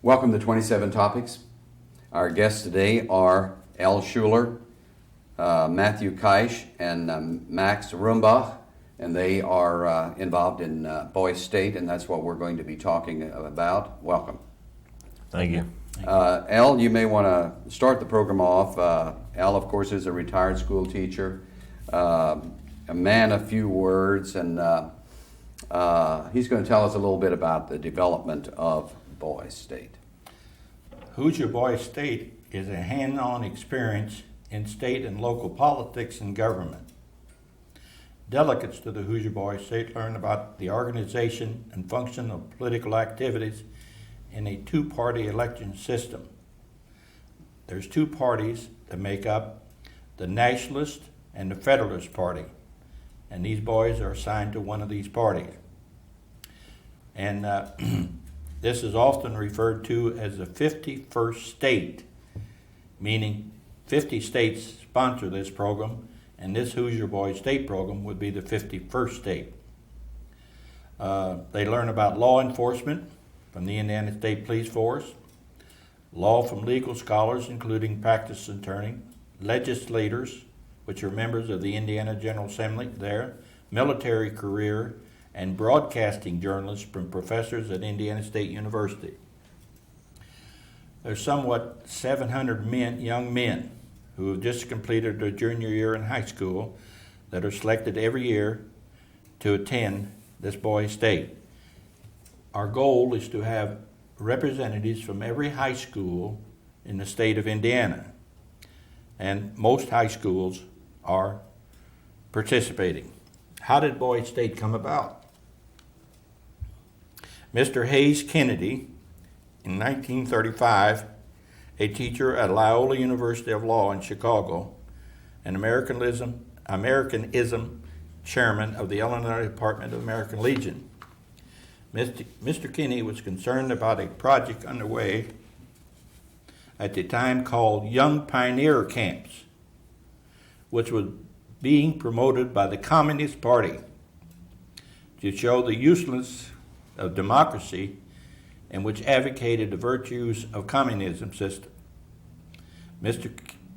Welcome to 27 Topics. Our guests today are L. Schuler, Matthew Keusch, and Max Rumbach, and they are involved in Boys State, and that's what we're going to be talking about. Welcome. Thank you. Al, you may want to start the program off. Al, of course, is a retired school teacher, a man of few words, and he's going to tell us a little bit about the development of Boys State. Hoosier Boys State is a hands-on experience in state and local politics and government. Delegates to the Hoosier Boys State learn about the organization and function of political activities in a two-party election system. There's two parties that make up the Nationalist and the Federalist Party, and these boys are assigned to one of these parties. And this is often referred to as the 51st state, meaning 50 states sponsor this program, and this Hoosier Boys State program would be the 51st state. They learn about law enforcement from the Indiana State Police Force, law from legal scholars including practice attorney, legislators, which are members of the Indiana General Assembly there, military career, and broadcasting journalists from professors at Indiana State University. There's somewhat 700 young men who have just completed their junior year in high school that are selected every year to attend this Boys State. Our goal is to have representatives from every high school in the state of Indiana, and most high schools are participating. How did Boys State come about? Mr. Hayes Kennedy, in 1935, a teacher at Loyola University of Law in Chicago, an Americanism chairman of the Illinois Department of American Legion. Mr. Kennedy was concerned about a project underway at the time called Young Pioneer Camps, which was being promoted by the Communist Party to show the uselessness of democracy, and which advocated the virtues of communism system. Mr.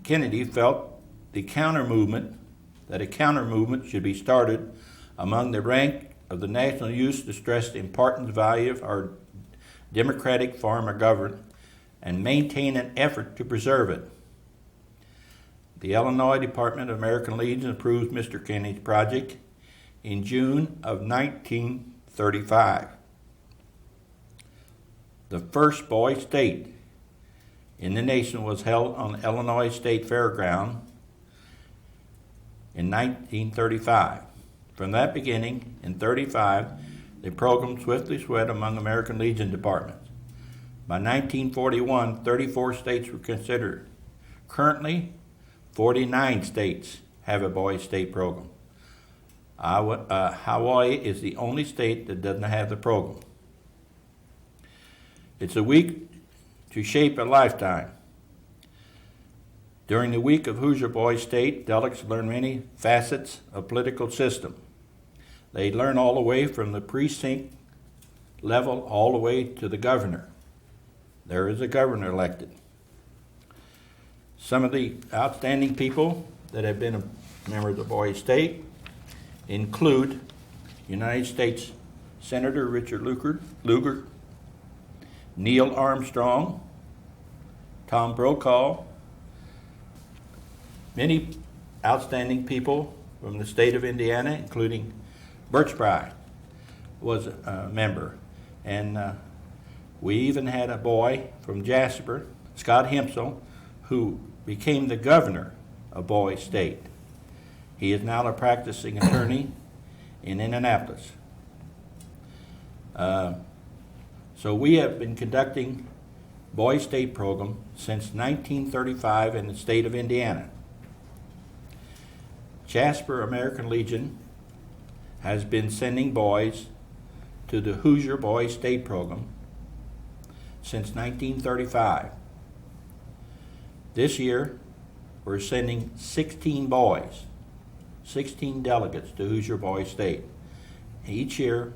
Kennedy felt that a counter movement should be started among the rank of the national youth to stress the important value of our democratic form of government and maintain an effort to preserve it. The Illinois Department of American Legion approved Mr. Kennedy's project in June of 1935. The first Boys State in the nation was held on Illinois State Fairground in 1935. From that beginning, in 1935, the program swiftly spread among American Legion departments. By 1941, 34 states were considered. Currently, 49 states have a Boys State program. Hawaii is the only state that doesn't have the program. It's a week to shape a lifetime. During the week of Hoosier Boys State, delegates learn many facets of political system. They learn all the way from the precinct level all the way to the governor. There is a governor elected. Some of the outstanding people that have been a member of the Boys State include United States Senator Richard Lugar, Neil Armstrong, Tom Brokaw, many outstanding people from the state of Indiana, including Birchby was a member. And we even had a boy from Jasper, Scott Hempsel, who became the governor of Boys State. He is now a practicing attorney in Indianapolis. So we have been conducting Boys State program since 1935 in the state of Indiana. Jasper American Legion has been sending boys to the Hoosier Boys State program since 1935. This year, we're sending 16 boys, 16 delegates to Hoosier Boys State. Each year,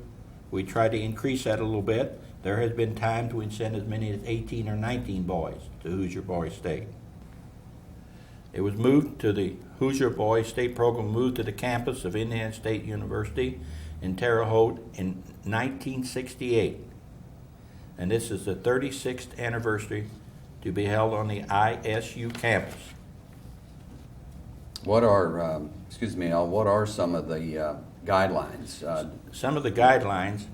we try to increase that a little bit, There has been times we sent as many as 18 or 19 boys to Hoosier Boys State. It was moved to the Hoosier Boys State program, moved to the campus of Indiana State University in Terre Haute in 1968. And this is the 36th anniversary to be held on the ISU campus. What are, excuse me, Al, what are some of the guidelines? Some of the guidelines: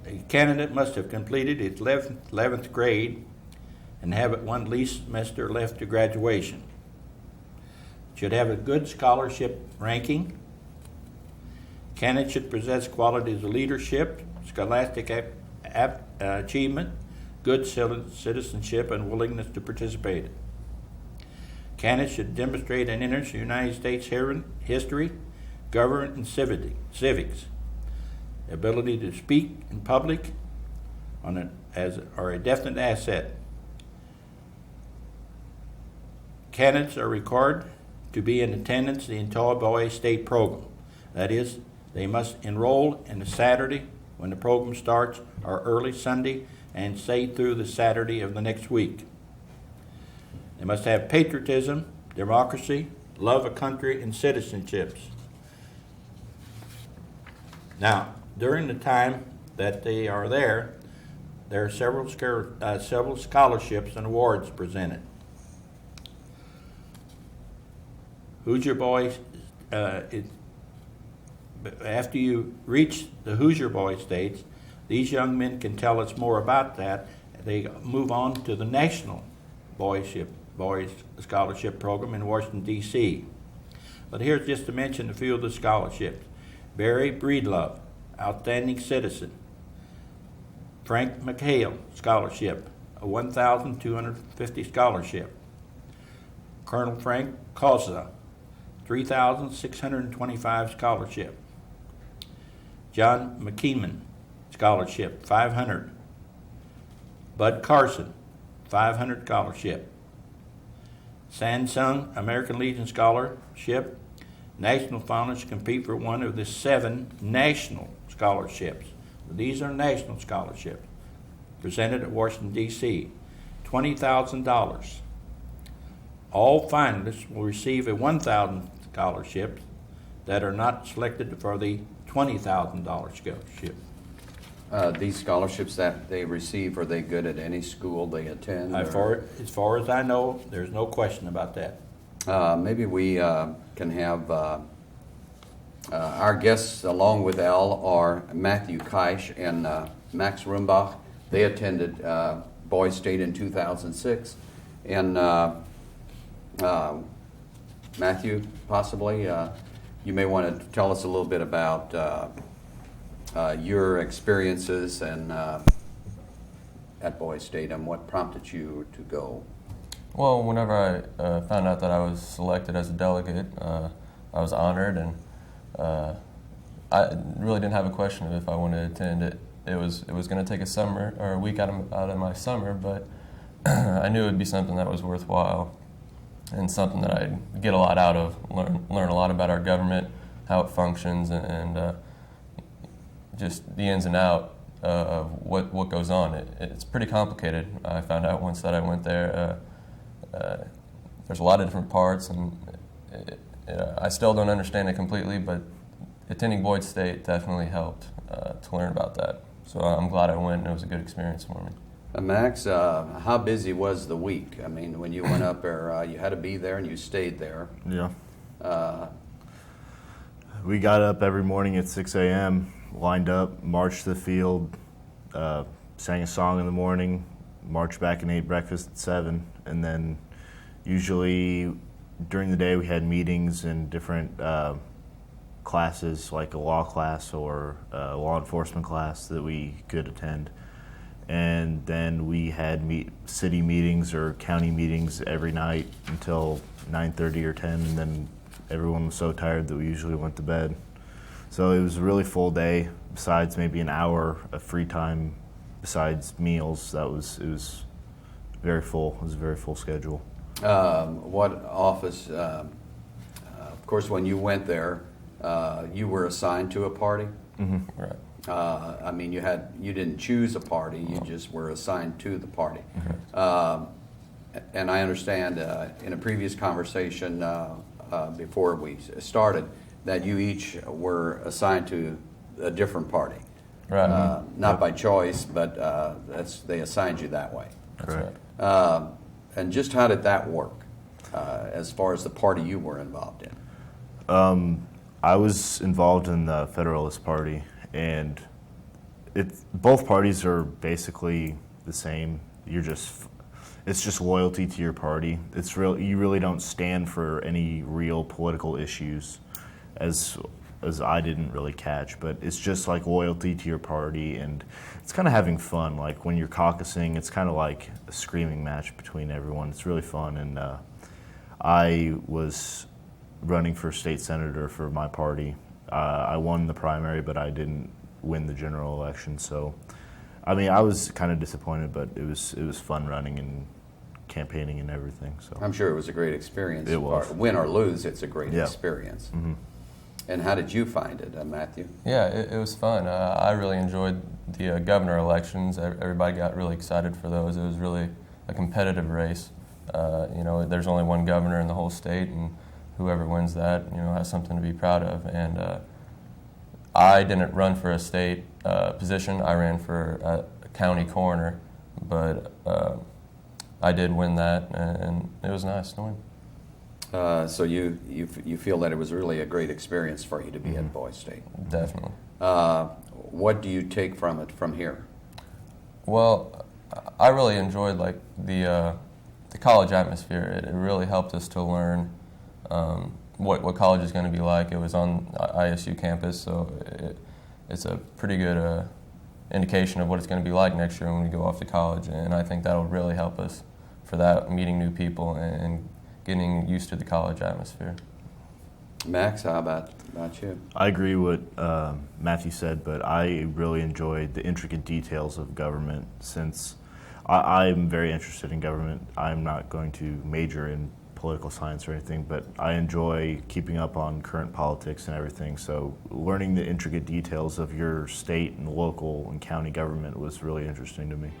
a candidate must have completed its 11th grade and have at one least semester left to graduation. Should have a good scholarship ranking. Candidate should possess qualities of leadership, scholastic achievement, good citizenship, and willingness to participate. Candidates should demonstrate an interest in United States history, government, and civics. Ability to speak in public are a definite asset. Candidates are required to be in attendance in the entire Boys State program. That is, they must enroll in the Saturday when the program starts, or early Sunday, and stay through the Saturday of the next week. They must have patriotism, democracy, love of country, and citizenships. Now, during the time that they are there are several scholarships and awards presented. Hoosier Boys, after you reach the Hoosier Boys States, these young men can tell us more about that. They move on to the National Boys Scholarship Program in Washington, D.C. But here's just to mention a few of the scholarships. Barry Breedlove, Outstanding Citizen. Frank McHale Scholarship, a $1,250 scholarship. Colonel Frank Causa, $3,625 scholarship. John McKeeman Scholarship, $500. Bud Carson, $500 scholarship. Samsung American Legion Scholarship. National finalists compete for one of the 7 national scholarships. These are national scholarships presented at Washington, D.C. $20,000. All finalists will receive a $1,000 scholarship that are not selected for the $20,000 scholarship. These scholarships that they receive, are they good at any school they attend? As far as I know, there's no question about that. Maybe we can have our guests along with Al are Matthew Keusch and Max Rumbach. They attended Boys State in 2006. And Matthew, possibly, you may want to tell us a little bit about your experiences and at Boys State and what prompted you to go. Well, whenever I found out that I was selected as a delegate, I was honored, and I really didn't have a question of if I wanted to attend it. It was going to take a summer or a week out of my summer, but I knew it would be something that was worthwhile and something that I'd get a lot out of, learn a lot about our government, how it functions, and just the ins and out of what goes on. It's pretty complicated. I found out once that I went there. There's a lot of different parts, and I still don't understand it completely, but attending Boyd State definitely helped to learn about that. So I'm glad I went, and it was a good experience for me. Max, how busy was the week? I mean, when you went up there, you had to be there and you stayed there. Yeah. We got up every morning at 6 a.m., lined up, marched to the field, sang a song in the morning, marched back and ate breakfast at 7, and then usually during the day we had meetings in different classes, like a law class or a law enforcement class that we could attend. And then we had city meetings or county meetings every night until 9:30 or 10, and then everyone was so tired that we usually went to bed. So it was a really full day, besides maybe an hour of free time besides meals. It was very full. It was a very full schedule. What office, of course, when you went there, you were assigned to a party? Mm-hmm. Right. I mean, you didn't choose a party; you just were assigned to the party. And I understand in a previous conversation before we started that you each were assigned to a different party. Right. Not by choice, but they assigned you that way. That's right. And just how did that work as far as the party you were involved in? I was involved in the Federalist Party, and both parties are basically the same. It's just loyalty to your party. You really don't stand for any real political issues, as I didn't really catch. But it's just like loyalty to your party, and it's kind of having fun. Like when you're caucusing, it's kind of like a screaming match between everyone. It's really fun, and I was running for state senator for my party. I won the primary, but I didn't win the general election. So, I mean, I was kind of disappointed, but it was fun running and campaigning and everything. So I'm sure it was a great experience. It was. Win or lose, it's a great Yeah. experience. Mm-hmm. And how did you find it, Matthew? Yeah, it was fun. I really enjoyed the governor elections. Everybody got really excited for those. It was really a competitive race. There's only one governor in the whole state, and whoever wins that, has something to be proud of. And I didn't run for a state position. I ran for a county coroner, but I did win that, and it was nice to win. So you feel that it was really a great experience for you to be Mm-hmm. at Boys State. Definitely. What do you take from it from here? Well, I really enjoyed the college atmosphere. It really helped us to learn what college is going to be like. It was on ISU campus, so it's a pretty good indication of what it's going to be like next year when we go off to college. And I think that'll really help us for that, meeting new people and getting used to the college atmosphere. Max, how about you? I agree with Matthew said, but I really enjoyed the intricate details of government. Since I'm very interested in government, I'm not going to major in political science or anything, but I enjoy keeping up on current politics and everything. So learning the intricate details of your state and local and county government was really interesting to me.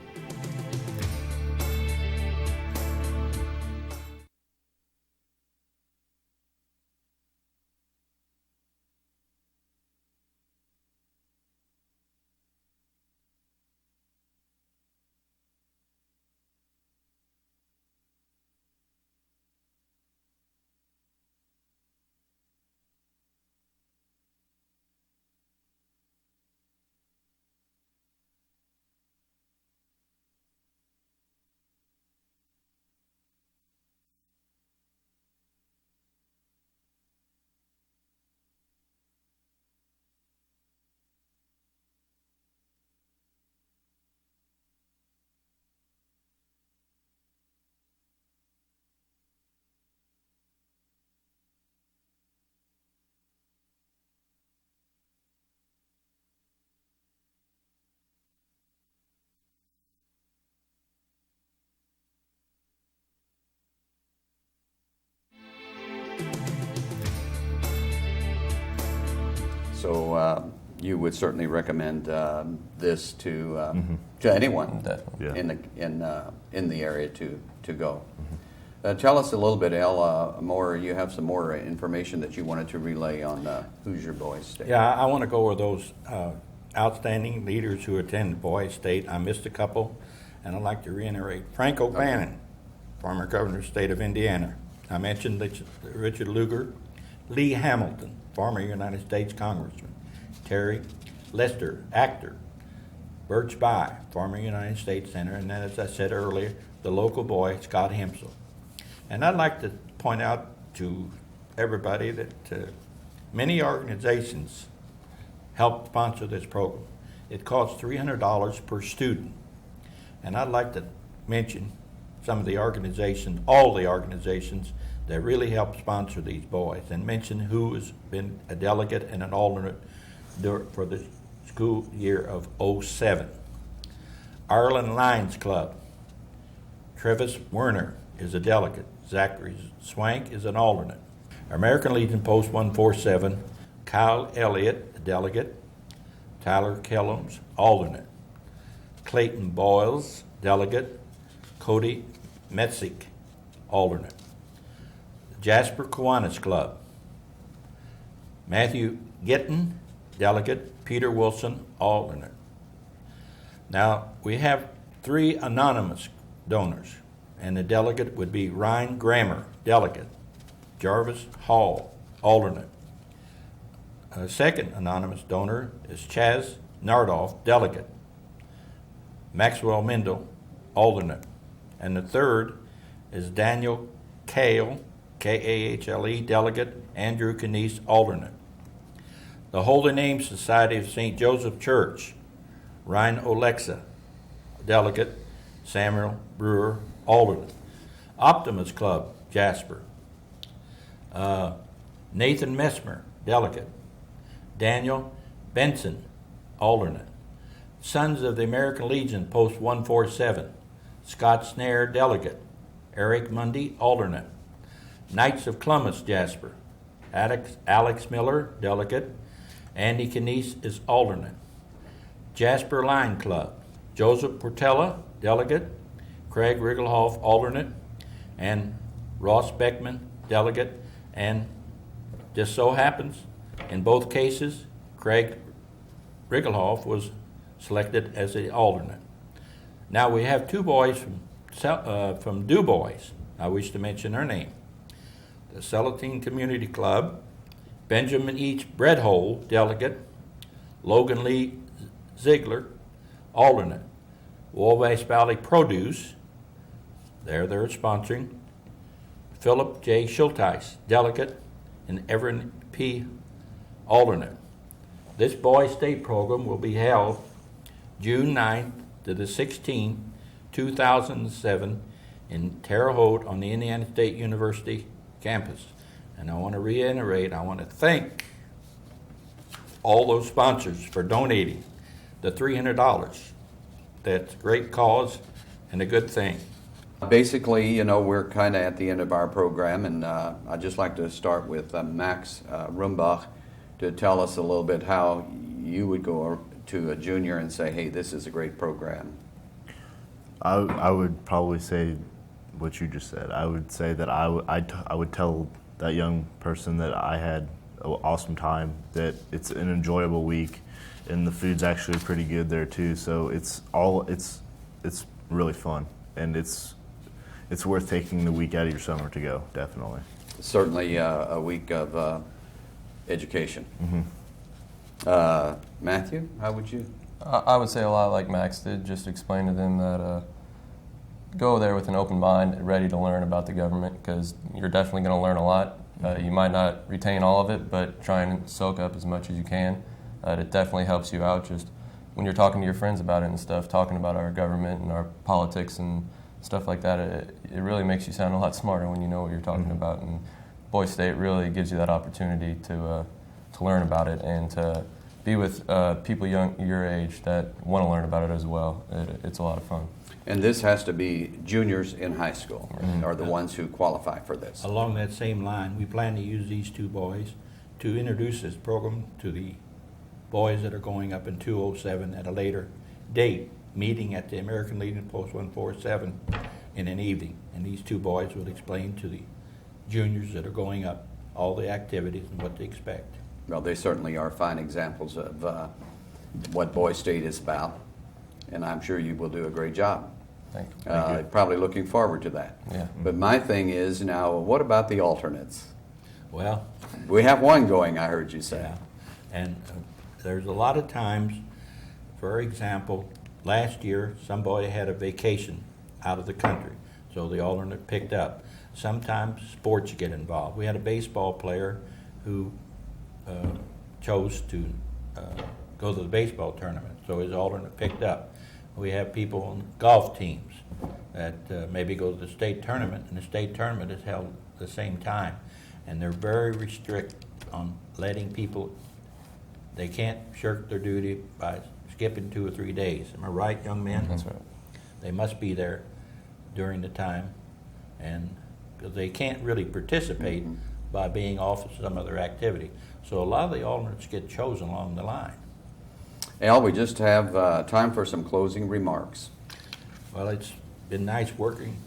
So you would certainly recommend this to anyone Definitely. Yeah. in the area to go. Tell us a little bit, Al, more. You have some more information that you wanted to relay on Hoosier Boys State. Yeah, I want to go over those outstanding leaders who attend Boys State. I missed a couple, and I'd like to reiterate. Frank O'Bannon, former governor of the state of Indiana. I mentioned Richard Lugar. Lee Hamilton, former United States Congressman. Terry Lester, actor. Birch By, former United States Senator. And then, as I said earlier, the local boy, Scott Hempsel. And I'd like to point out to everybody that many organizations help sponsor this program. It costs $300 per student. And I'd like to mention some of the organizations, all the organizations that really help sponsor these boys, and mention who has been a delegate and an alternate for the school year of '07. Ireland Lions Club. Travis Werner is a delegate. Zachary Swank is an alternate. American Legion Post 147, Kyle Elliott, a delegate. Tyler Kellums, alternate. Clayton Boyles, delegate. Cody Metzik, alternate. Jasper Kiwanis Club, Matthew Gittin, delegate. Peter Wilson, alternate. Now, we have 3 anonymous donors, and the delegate would be Ryan Grammer, delegate. Jarvis Hall, alternate. A second anonymous donor is Chaz Nardoff, delegate. Maxwell Mendel, alternate. And the third is Daniel Kahle, Kahle, delegate. Andrew Knies, alternate. The Holy Name Society of St. Joseph Church, Ryan Olexa, delegate. Samuel Brewer, alternate. Optimus Club, Jasper, Nathan Messmer, delegate. Daniel Benson, alternate. Sons of the American Legion, Post 147, Scott Snare, delegate. Eric Mundy, alternate. Knights of Columbus, Jasper, Alex Miller, delegate. Andy Knies is alternate. Jasper Line Club, Joseph Portella, delegate. Craig Rigglehoff, alternate. And Ross Beckman, delegate. And just so happens, in both cases, Craig Rigglehoff was selected as the alternate. Now we have 2 boys from Du Bois. I wish to mention their name. The Celatine Community Club, Benjamin H. Breadhole, delegate. Logan Lee Ziegler, alternate. Wabash Valley Produce, they're sponsoring. Philip J. Schulteis, delegate. And Everett P. alternate. This Boys State program will be held June 9th to the 16th, 2007 in Terre Haute on the Indiana State University campus. And I want to reiterate, I want to thank all those sponsors for donating the $300. That's a great cause and a good thing. Basically, we're kind of at the end of our program, and I'd just like to start with Max Rumbach to tell us a little bit how you would go to a junior and say, hey, this is a great program. I would probably say what you just said. I would say that I would tell that young person that I had an awesome time, that it's an enjoyable week, and the food's actually pretty good there too. So it's really fun, and it's worth taking the week out of your summer to go, definitely. Certainly a week of education. Mm-hmm. Matthew, how would you? I would say a lot like Max did, just explain to them that go there with an open mind, ready to learn about the government, because you're definitely going to learn a lot. You might not retain all of it, but try and soak up as much as you can. It definitely helps you out just when you're talking to your friends about it and stuff, talking about our government and our politics and stuff like that. It really makes you sound a lot smarter when you know what you're talking Mm-hmm. about. And Boys State really gives you that opportunity to learn about it and to be with people your age that want to learn about it as well. It's a lot of fun. And this has to be juniors in high school are the ones who qualify for this. Along that same line, we plan to use these 2 boys to introduce this program to the boys that are going up in 207 at a later date, meeting at the American Legion Post 147 in an evening. And these 2 boys will explain to the juniors that are going up all the activities and what to expect. Well, they certainly are fine examples of what Boys State is about, and I'm sure you will do a great job. Thank you. Probably looking forward to that. Yeah. But my thing is now, what about the alternates? Well, We have one going, I heard you say. yeah, and there's a lot of times, for example, last year somebody had a vacation out of the country, so the alternate picked up. Sometimes sports get involved. We had a baseball player who chose to go to the baseball tournament, so his alternate picked up. We have people on golf teams that maybe go to the state tournament, and the state tournament is held at the same time, and they're very strict on letting people, they can't shirk their duty by skipping 2 or 3 days. Am I right, young men? That's right. They must be there during the time, and because they can't really participate by being off of some other activity. So a lot of the alternates get chosen along the line. Al, we just have time for some closing remarks. Well, it's been nice working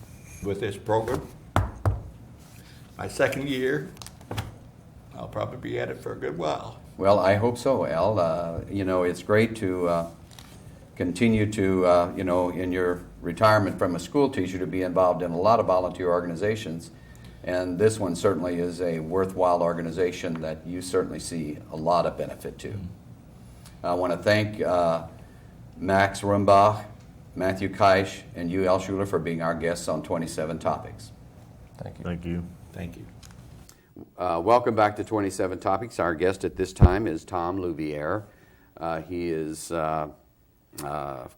with this program. My second year, I'll probably be at it for a good while. Well, I hope so, Al. It's great to continue to, in your retirement from a school teacher, to be involved in a lot of volunteer organizations. And this one certainly is a worthwhile organization that you certainly see a lot of benefit to. I want to thank Max Rumbach, Matthew Keusch, and you, Al Schuler, for being our guests on 27 Topics. Thank you. Thank you. Thank you. Welcome back to 27 Topics. Our guest at this time is Tom Louviere. He is, of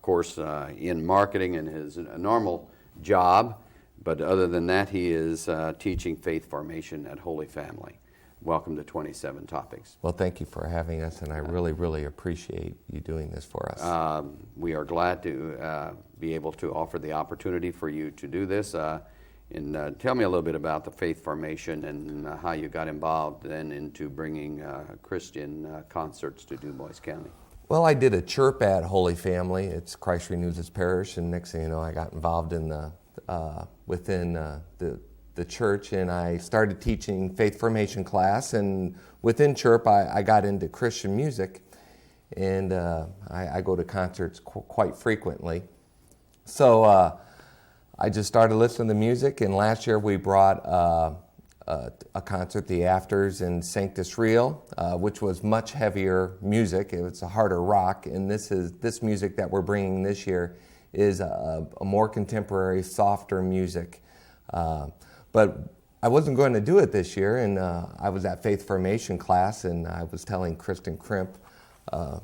course, in marketing in his normal job, but other than that, he is teaching faith formation at Holy Family. Welcome to 27 Topics. Well, thank you for having us, and I really, really appreciate you doing this for us. We are glad to be able to offer the opportunity for you to do this. And tell me a little bit about the faith formation and how you got involved then into bringing Christian concerts to Du Bois County. Well, I did a chirp at Holy Family. It's Christ Renews His Parish, and next thing you know, I got involved in within the church, and I started teaching faith formation class. And within chirp, I got into Christian music, and I go to concerts quite frequently. So I just started listening to music, and last year we brought a concert, the Afters in Sanctus Real, which was much heavier music. It was a harder rock, and this music that we're bringing this year is a more contemporary, softer music. But I wasn't going to do it this year, and I was at Faith Formation class, and I was telling Kristen Crimp, a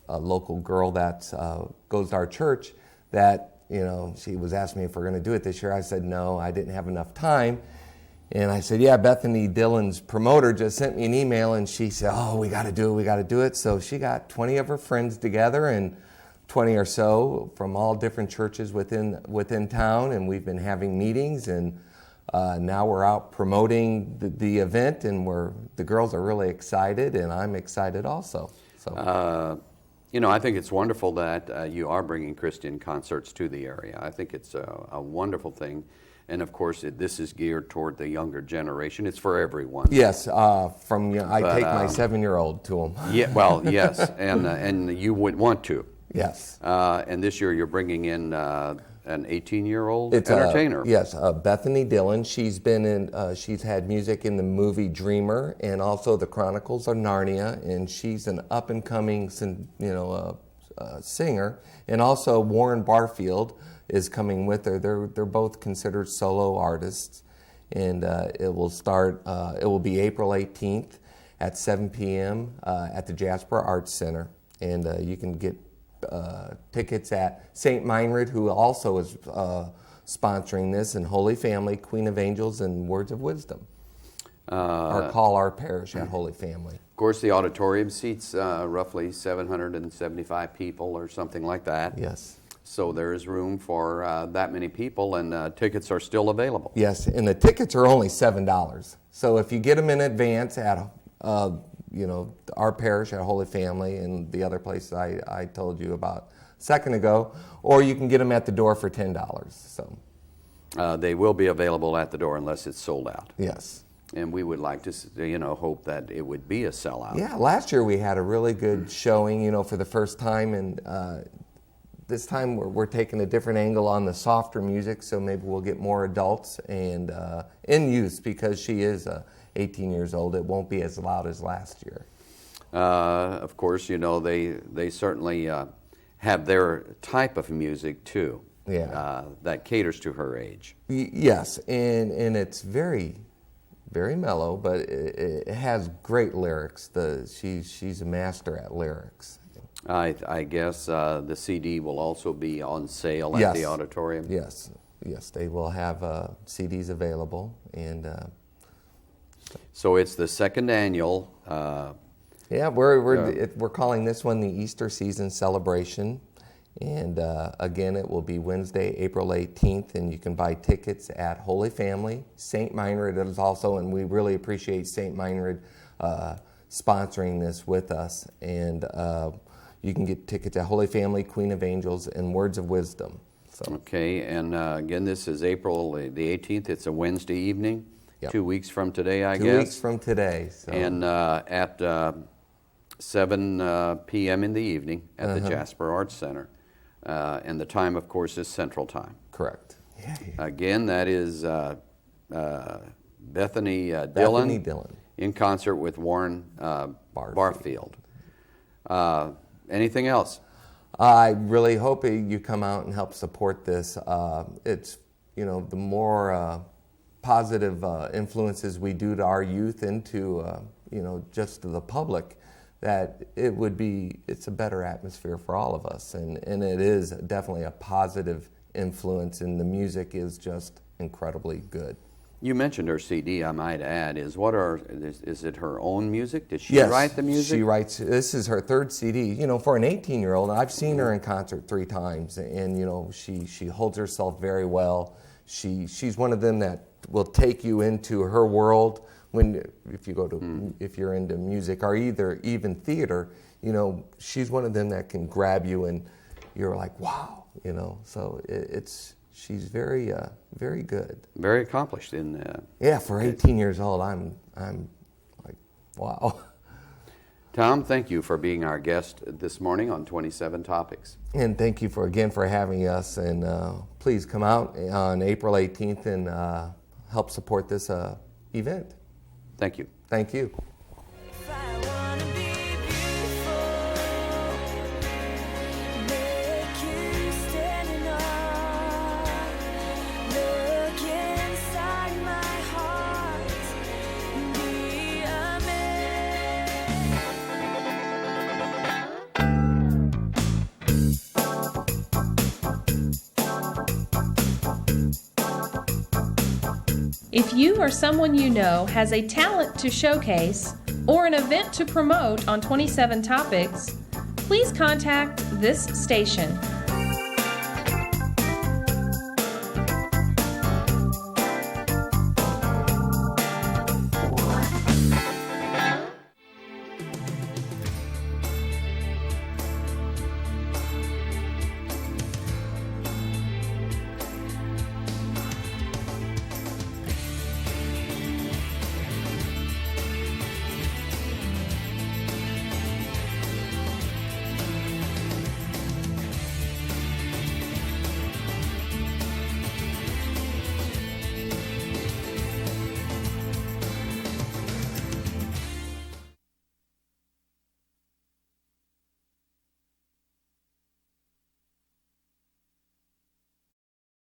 local girl that goes to our church, that she was asking me if we're going to do it this year. I said no, I didn't have enough time. And I said, yeah, Bethany Dillon's promoter just sent me an email, and she said, oh, we got to do it. So she got 20 of her friends together, and 20 or so from all different churches within town, and we've been having meetings, and now we're out promoting the event, and the girls are really excited, and I'm excited also. So. I think it's wonderful that you are bringing Christian concerts to the area. I think it's a wonderful thing. And of course, this is geared toward the younger generation. It's for everyone. Yes, I take my 7-year-old to them. Yeah, well, yes, and you would want to. Yes. And this year you're bringing in an 18-year-old entertainer. Yes, Bethany Dillon. She's been in. She's had music in the movie Dreamer and also the Chronicles of Narnia, and she's an up-and-coming, singer. And also Warren Barfield is coming with her. They're both considered solo artists, and it will start. It will be April 18th at 7 p.m. At the Jasper Arts Center, and you can get tickets at St. Meinrad, who also is sponsoring this, and Holy Family, Queen of Angels, and Words of Wisdom. Or call our parish at Holy Family. Of course, the auditorium seats roughly 775 people or something like that. Yes. So there is room for that many people, and tickets are still available. Yes, and the tickets are only $7. So if you get them in advance at our parish at Holy Family and the other place I told you about a second ago, or you can get them at the door for $10. So they will be available at the door unless it's sold out. Yes. And we would like to, hope that it would be a sellout. Yeah, last year we had a really good showing, for the first time, and this time we're taking a different angle on the softer music, so maybe we'll get more adults and in youth, because she is 18 years old. It won't be as loud as last year. Of course, they certainly have their type of music too. Yeah. That caters to her age. Yes, and it's very, very mellow, but it has great lyrics. She's a master at lyrics. I guess the CD will also be on sale at the auditorium. Yes, they will have CDs available, and so it's the second annual. We're calling this one the Easter Season Celebration, and again, it will be Wednesday, April 18th, and you can buy tickets at Holy Family. St. Meinrad is also, and we really appreciate St. Meinrad sponsoring this with us, and You can get tickets at Holy Family, Queen of Angels, and Words of Wisdom. So Okay, and again, this is April the 18th. It's a Wednesday evening, Yep. 2 weeks from today, I 2 guess. weeks from today. So. And at 7 p.m. in the evening at the Jasper Arts Center. And the time, of course, is Central Time. Correct. Again, that is Bethany Dillon. in concert with Warren Barfield. Anything else? I really hope you come out and help support this. It's, the more positive influences we do to our youth and to, just to the public, that it's a better atmosphere for all of us. And it is definitely a positive influence, and the music is just incredibly good. You mentioned her CD, I might add. Is it her own music? Did she Yes, write the music? she writes. This is her third CD. For an 18-year-old, I've seen her in concert 3 times, and she holds herself very well. She's one of them that will take you into her world if you're into music or even theater. She's one of them that can grab you and you're like, wow. So she's very very good. Very accomplished in for 18 years old, I'm like, wow. Tom, thank you for being our guest this morning on 27 Topics. And thank you for having us. And please come out on April 18th and help support this event. Thank you. Thank you. If you or someone you know has a talent to showcase or an event to promote on 27 Topics, please contact this station